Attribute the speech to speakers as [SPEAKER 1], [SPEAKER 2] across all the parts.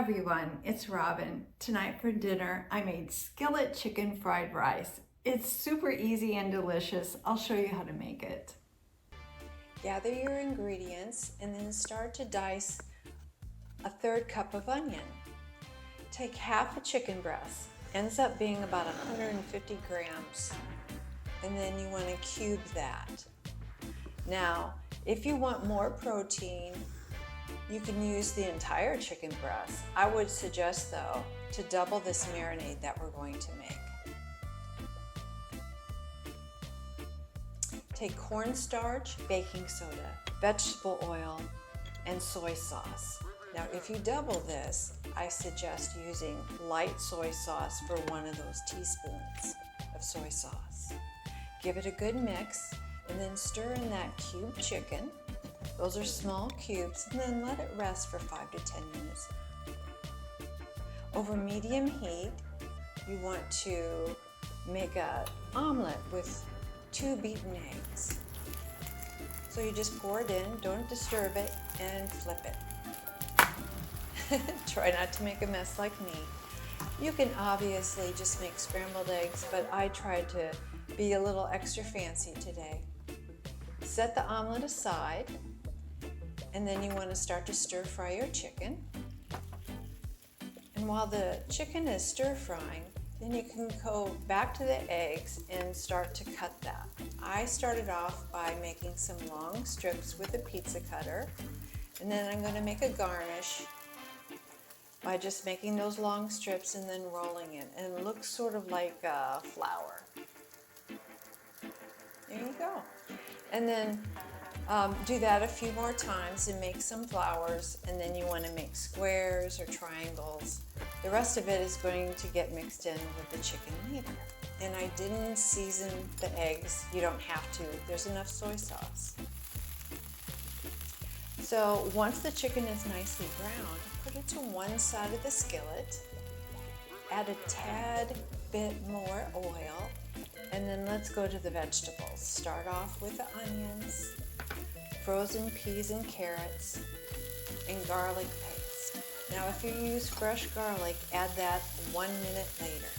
[SPEAKER 1] everyone, it's Robin. Tonight for dinner, I made skillet chicken fried rice. It's super easy and delicious. I'll show you how to make it.
[SPEAKER 2] Gather your ingredients and then start to dice a 1/3 cup of onion. Take half a chicken breast, ends up being about 150 grams, and then you want to cube that. Now, if you want more protein, you can use the entire chicken breast. I would suggest, though, to double this marinade that we're going to make. Take cornstarch, baking soda, vegetable oil, and soy sauce. Now, if you double this, I suggest using light soy sauce for 1 of those teaspoons of soy sauce. Give it a good mix, and then stir in that cubed chicken. Those are small cubes, and then let it rest for 5 to 10 minutes. Over medium heat, you want to make an omelet with 2 beaten eggs. So you just pour it in, don't disturb it, and flip it. Try not to make a mess like me. You can obviously just make scrambled eggs, but I tried to be a little extra fancy today. Set the omelet aside, and then you want to start to stir fry your chicken. And while the chicken is stir frying, then you can go back to the eggs and start to cut that. I started off by making some long strips with a pizza cutter, and then I'm going to make a garnish by just making those long strips and then rolling it. And it looks sort of like flour. There you go. And then do that a few more times and make some flowers, and then you want to make squares or triangles. The rest of it is going to get mixed in with the chicken later. And I didn't season the eggs. You don't have to. There's enough soy sauce. So once the chicken is nicely browned, put it to one side of the skillet. Add a tad bit more oil, and then let's go to the vegetables. Start off with the onions, frozen peas and carrots, and garlic paste. Now if you use fresh garlic, add that 1 minute later.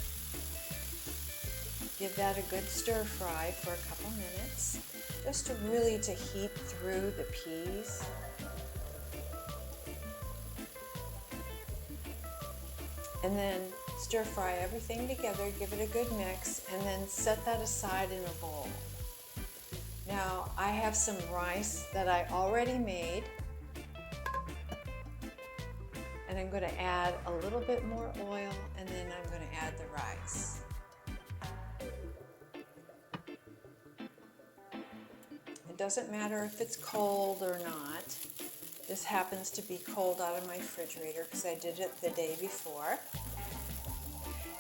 [SPEAKER 2] Give that a good stir fry for a couple minutes, just to really heat through the peas. And then stir fry everything together, give it a good mix, and then set that aside in a bowl. Now, I have some rice that I already made, and I'm going to add a little bit more oil, and then I'm going to add the rice. It doesn't matter if it's cold or not. This happens to be cold out of my refrigerator because I did it the day before.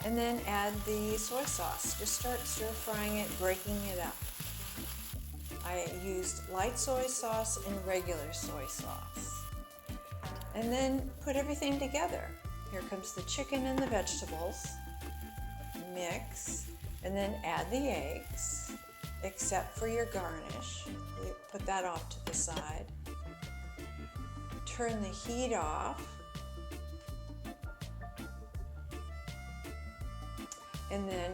[SPEAKER 2] And then add the soy sauce. Just start stir frying it, breaking it up. I used light soy sauce and regular soy sauce. And then put everything together. Here comes the chicken and the vegetables. Mix, and then add the eggs, except for your garnish. Put that off to the side. Turn the heat off. And then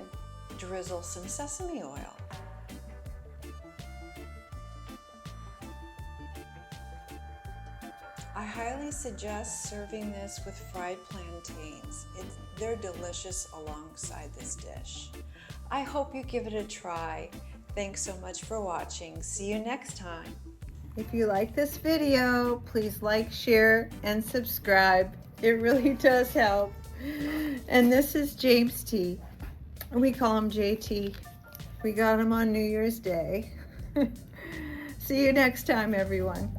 [SPEAKER 2] drizzle some sesame oil. I highly suggest serving this with fried plantains. They're delicious alongside this dish. I hope you give it a try. Thanks so much for watching. See you next time.
[SPEAKER 1] If you like this video, please like, share, and subscribe. It really does help. And this is James T. We call him JT. We got him on New Year's Day. See you next time, everyone.